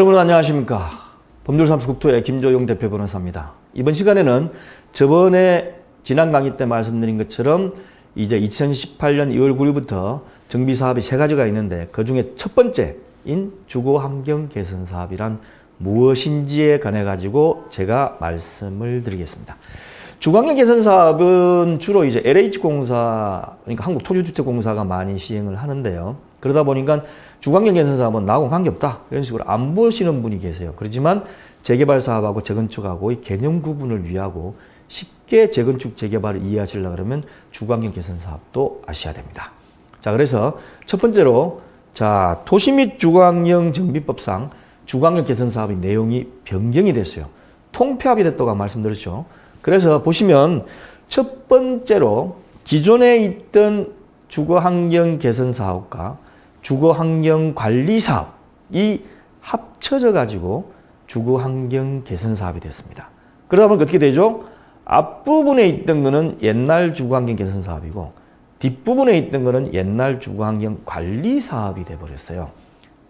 여러분 안녕하십니까. 법률사무소 국토의 김조용 대표 변호사입니다. 이번 시간에는 저번에 지난 강의 때 말씀드린 것처럼 이제 2018년 2월 9일부터 정비사업이 3가지가 있는데 그 중에 첫 번째인 주거환경 개선 사업이란 무엇인지에 관해 가지고 제가 말씀을 드리겠습니다. 주거환경 개선 사업은 주로 이제 LH공사, 그러니까 한국토지주택공사가 많이 시행을 하는데요. 그러다 보니까 주거환경 개선 사업은 나하고는 관계없다, 이런 식으로 안 보시는 분이 계세요. 그렇지만 재개발 사업하고 재건축하고의 개념 구분을 위하고 쉽게 재건축 재개발을 이해하시려고 그러면 주거환경 개선 사업도 아셔야 됩니다. 자, 그래서 첫 번째로 도시 및 주거환경 정비법상 주거환경 개선 사업의 내용이 변경이 됐어요. 통폐합이 됐다고 말씀드렸죠. 그래서 보시면 첫 번째로 기존에 있던 주거환경 개선 사업과 주거환경 관리 사업이 합쳐져 가지고 주거환경 개선 사업이 됐습니다. 그러다 보니까 어떻게 되죠? 앞부분에 있던 거는 옛날 주거환경 개선 사업이고 뒷부분에 있던 거는 옛날 주거환경 관리 사업이 돼버렸어요.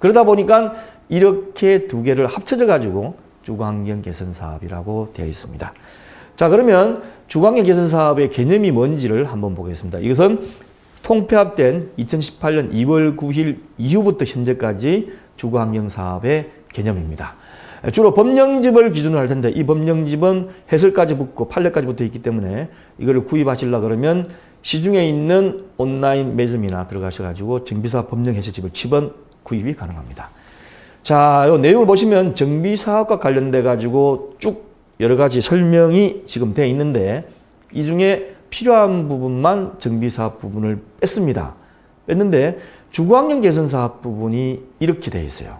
그러다 보니까 이렇게 두 개를 합쳐져 가지고 주거환경 개선 사업이라고 되어 있습니다. 자, 그러면 주거환경 개선 사업의 개념이 뭔지를 한번 보겠습니다. 이것은 통폐합된 2018년 2월 9일 이후부터 현재까지 주거환경 사업의 개념입니다. 주로 법령집을 기준으로 할 텐데 이 법령집은 해설까지 붙고 판례까지 붙어 있기 때문에 이거를 구입하시려고 그러면 시중에 있는 온라인 매점이나 들어가셔가지고 정비사업 법령 해설집을 10원 구입이 가능합니다. 자, 이 내용을 보시면 정비사업과 관련돼 가지고 쭉 여러 가지 설명이 지금 되어 있는데 이 중에 필요한 부분만 정비사업 부분을 뺐습니다. 뺐는데 주거환경 개선 사업 부분이 이렇게 되어 있어요.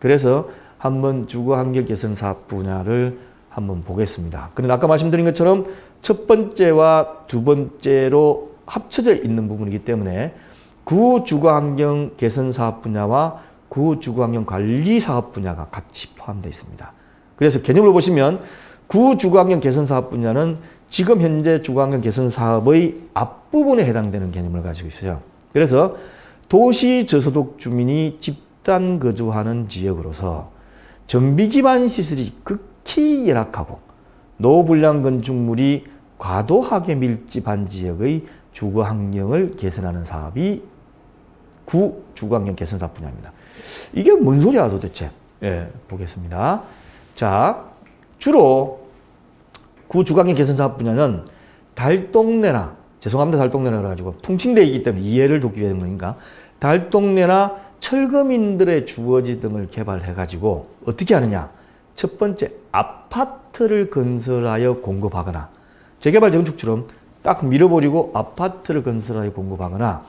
그래서 한번 주거환경 개선 사업 분야를 한번 보겠습니다. 그런데 아까 말씀드린 것처럼 첫 번째와 두 번째로 합쳐져 있는 부분이기 때문에 구주거환경 개선 사업 분야와 구주거환경 관리 사업 분야가 같이 포함되어 있습니다. 그래서 개념을 보시면 구주거환경 개선 사업 분야는 지금 현재 주거환경 개선 사업의 앞부분에 해당되는 개념을 가지고 있어요. 그래서 도시 저소득 주민이 집단 거주하는 지역으로서 정비 기반 시설이 극히 열악하고 노불량 건축물이 과도하게 밀집한 지역의 주거환경을 개선하는 사업이 구주거환경 개선 사업 분야입니다. 이게 뭔 소리야 도대체? 예, 보겠습니다. 자, 주로 구주거환경 개선 사업 분야는 달동네나, 죄송합니다, 달동네라 가지고 통칭되어 있기 때문에 이해를 돕기 위한 거니까 달동네나 철거민들의 주거지 등을 개발해가지고 어떻게 하느냐? 첫 번째, 아파트를 건설하여 공급하거나 재개발 재건축처럼 딱 밀어버리고 아파트를 건설하여 공급하거나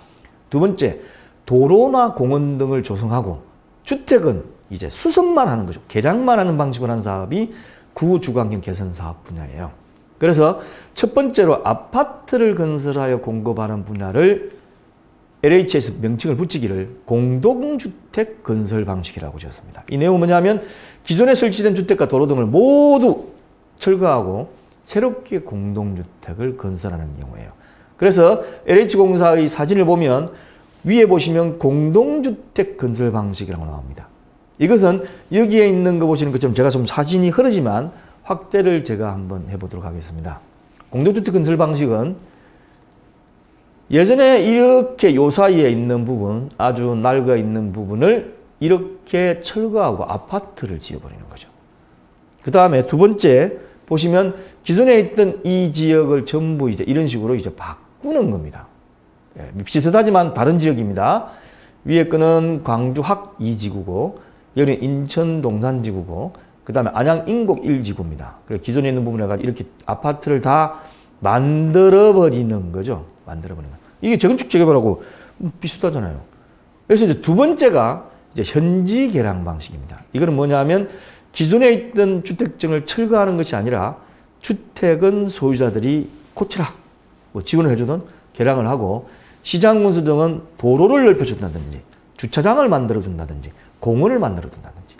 두 번째, 도로나 공원 등을 조성하고 주택은 이제 수선만 하는 거죠. 개량만 하는 방식으로 하는 사업이 구주거환경 개선 사업 분야예요. 그래서 첫 번째로 아파트를 건설하여 공급하는 분야를 LH에서 명칭을 붙이기를 공동주택 건설 방식이라고 지었습니다. 이 내용은 뭐냐면 기존에 설치된 주택과 도로 등을 모두 철거하고 새롭게 공동주택을 건설하는 경우예요. 그래서 LH공사의 사진을 보면 위에 보시면 공동주택 건설 방식이라고 나옵니다. 이것은 여기에 있는 거 보시는 것처럼 제가 좀 사진이 흐르지만 확대를 제가 한번 해보도록 하겠습니다. 공동주택 건설 방식은 예전에 이렇게 요 사이에 있는 부분, 아주 낡아 있는 부분을 이렇게 철거하고 아파트를 지어버리는 거죠. 그 다음에 두 번째 보시면 기존에 있던 이 지역을 전부 이제 이런 식으로 이제 바꾸는 겁니다. 예, 비슷하지만 다른 지역입니다. 위에 거는 광주 확 2지구고 여기는 인천 동산지구고 그 다음에 안양 인곡 1지구입니다. 그래서 기존에 있는 부분에 이렇게 아파트를 다 만들어버리는 거죠. 만들어버리는 거. 이게 재건축 재개발하고 비슷하잖아요. 그래서 이제 두 번째가 이제 현지 개량 방식입니다. 이거는 뭐냐면 기존에 있던 주택층을 철거하는 것이 아니라 주택은 소유자들이 고치라, 뭐 지원을 해주든 개량을 하고 시장군수 등은 도로를 넓혀준다든지 주차장을 만들어준다든지 공원을 만들어준다든지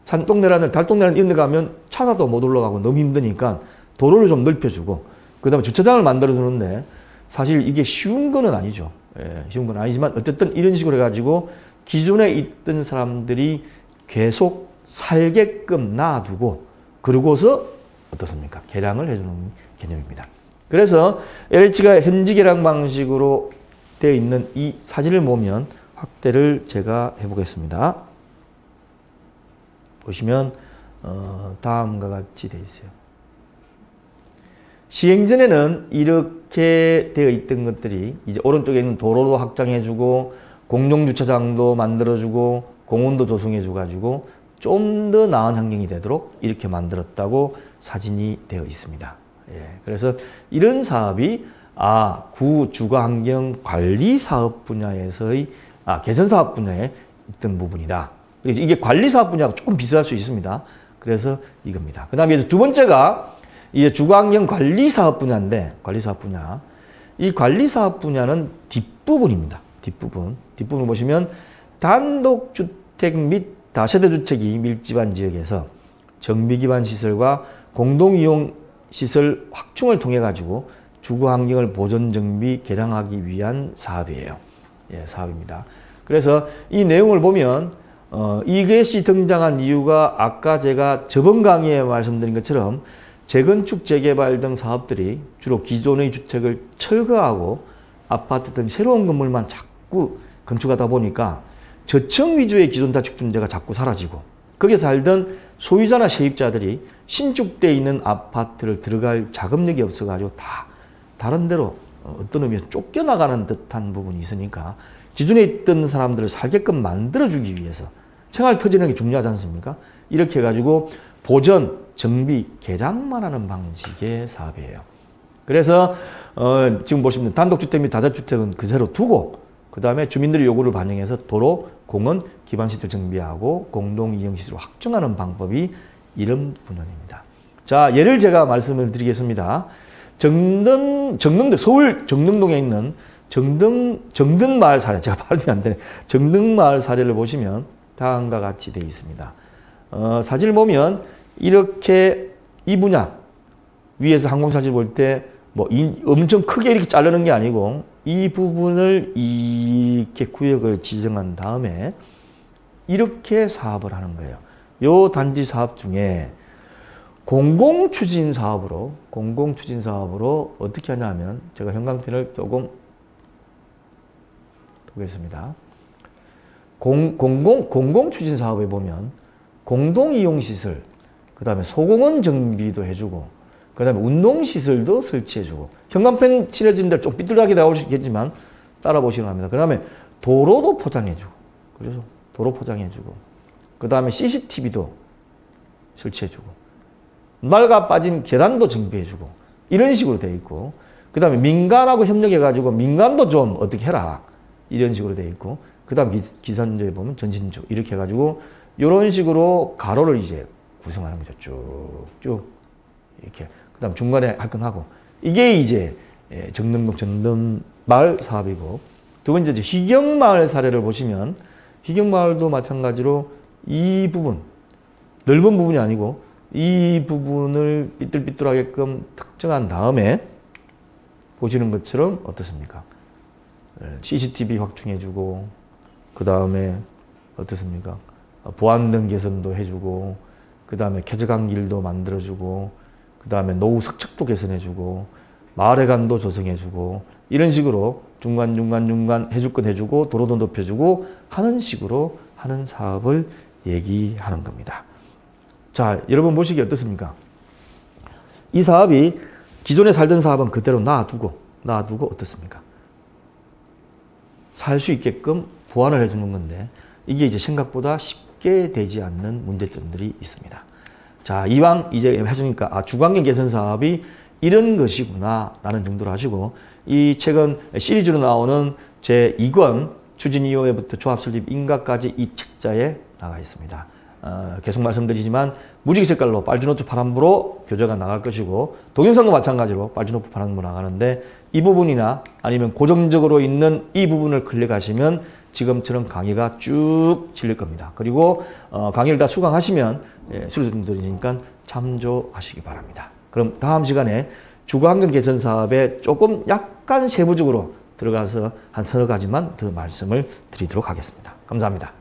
산동네라는 달동네라는 이런 데 가면 차가도 못 올라가고 너무 힘드니까 도로를 좀 넓혀주고 그 다음에 주차장을 만들어주는데 사실 이게 쉬운 거는 아니죠. 예, 쉬운 건 아니지만 어쨌든 이런 식으로 해가지고 기존에 있던 사람들이 계속 살게끔 놔두고 그러고서 어떻습니까? 계량을 해주는 개념입니다. 그래서 LH가 현지 계량 방식으로 되어 있는 이 사진을 보면 확대를 제가 해보겠습니다. 보시면 다음과 같이 되어 있어요. 시행 전에는 이렇게 되어 있던 것들이 이제 오른쪽에 있는 도로도 확장해주고 공용주차장도 만들어주고 공원도 조성해줘가지고 좀 더 나은 환경이 되도록 이렇게 만들었다고 사진이 되어 있습니다. 예, 그래서 이런 사업이 구 주거환경 관리 사업 분야에서의 개선 사업 분야에 있던 부분이다. 그래서 이게 관리 사업 분야하고 조금 비슷할 수 있습니다. 그래서 이겁니다. 그 다음에 두 번째가 이제 주거환경 관리 사업 분야인데, 관리 사업 분야. 이 관리 사업 분야는 뒷부분입니다. 뒷부분 보시면 단독주택 및 다세대 주택이 밀집한 지역에서 정비 기반 시설과 공동이용 시설 확충을 통해 가지고 주거 환경을 보존 정비 개량하기 위한 사업이에요. 예, 사업입니다. 그래서 이 내용을 보면 이것이 등장한 이유가 아까 제가 저번 강의에 말씀드린 것처럼 재건축, 재개발 등 사업들이 주로 기존의 주택을 철거하고 아파트 등 새로운 건물만 자꾸 건축하다 보니까 저층 위주의 기존 다축 주택가 자꾸 사라지고 거기에 살던 소유자나 세입자들이 신축되어 있는 아파트를 들어갈 자금력이 없어가지고 다 다른 데로 어떤 의미에서 쫓겨나가는 듯한 부분이 있으니까 기존에 있던 사람들을 살게끔 만들어주기 위해서 생활 터지는 게 중요하지 않습니까? 이렇게 해가지고 보전, 정비, 개량만 하는 방식의 사업이에요. 그래서 지금 보시면 단독주택 및 다자주택은 그대로 두고 그 다음에 주민들의 요구를 반영해서 도로, 공원, 기반시설 정비하고 공동이용시설을 확충하는 방법이 이런 분야입니다. 자, 예를 제가 말씀을 드리겠습니다. 정릉, 서울 정릉동에 있는 정등마을 사례, 제가 발음이 안 되네. 정등마을 사례를 보시면 다음과 같이 되어 있습니다. 사진을 보면 이렇게 이 분야, 위에서 항공사진 볼 때 뭐 엄청 크게 이렇게 자르는 게 아니고 이 부분을 이렇게 구역을 지정한 다음에 이렇게 사업을 하는 거예요. 요 단지 사업 중에 공공추진 사업으로 어떻게 하냐면 제가 형광펜을 조금 보겠습니다. 공공추진 사업에 보면 공동이용시설, 그 다음에 소공원 정비도 해주고 그 다음에 운동시설도 설치해주고 형광펜 칠해진 데를 좀 삐뚤하게 나올 수 있겠지만 따라 보시면 합니다. 그 다음에 도로도 포장해주고 그래서 도로 포장해주고 그 다음에 CCTV도 설치해주고 낡아 빠진 계단도 정비해주고 이런 식으로 되어 있고 그 다음에 민간하고 협력해가지고 민간도 좀 어떻게 해라 이런 식으로 되어 있고 그 다음 기산조에 보면 전신조 이렇게 해가지고 이런 식으로 가로를 이제 구성하는 거죠. 쭉쭉 이렇게. 그 다음 중간에 할 건 하고. 이게 이제 정릉동 정등마을 사업이고 두 번째 이제 희경마을 사례를 보시면 희경마을도 마찬가지로 이 부분, 넓은 부분이 아니고 이 부분을 삐뚤삐뚤하게끔 특정한 다음에 보시는 것처럼 어떻습니까? CCTV 확충해주고 그 다음에 어떻습니까? 보안등 개선도 해주고 그 다음에 쾌적한 길도 만들어주고 그 다음에 노후 석책도 개선해주고 마을회관도 조성해주고 이런 식으로 중간 해줄 건 해주고 도로도 높여주고 하는 식으로 하는 사업을 얘기하는 겁니다. 자, 여러분 보시기 어떻습니까? 이 사업이 기존에 살던 사업은 그대로 놔두고 어떻습니까? 살 수 있게끔 보완을 해주는 건데 이게 이제 생각보다 쉽게 되지 않는 문제점들이 있습니다. 자, 이왕 이제 하시니까 주거환경 개선 사업이 이런 것이구나 라는 정도로 하시고 이 책은 시리즈로 나오는 제2권 추진 2호에부터 조합 설립 인가까지 이 책자에 나가 있습니다. 계속 말씀드리지만 무지개 색깔로 빨주노트 파란부로 교재가 나갈 것이고 동영상도 마찬가지로 빨주노트 파란부로 나가는데 이 부분이나 아니면 고정적으로 있는 이 부분을 클릭하시면 지금처럼 강의가 쭉 실릴 겁니다. 그리고 강의를 다 수강하시면 수료자분들이니까 참조하시기 바랍니다. 그럼 다음 시간에 주거환경 개선 사업에 조금 약간 세부적으로 들어가서 한 서너 가지만 더 말씀을 드리도록 하겠습니다. 감사합니다.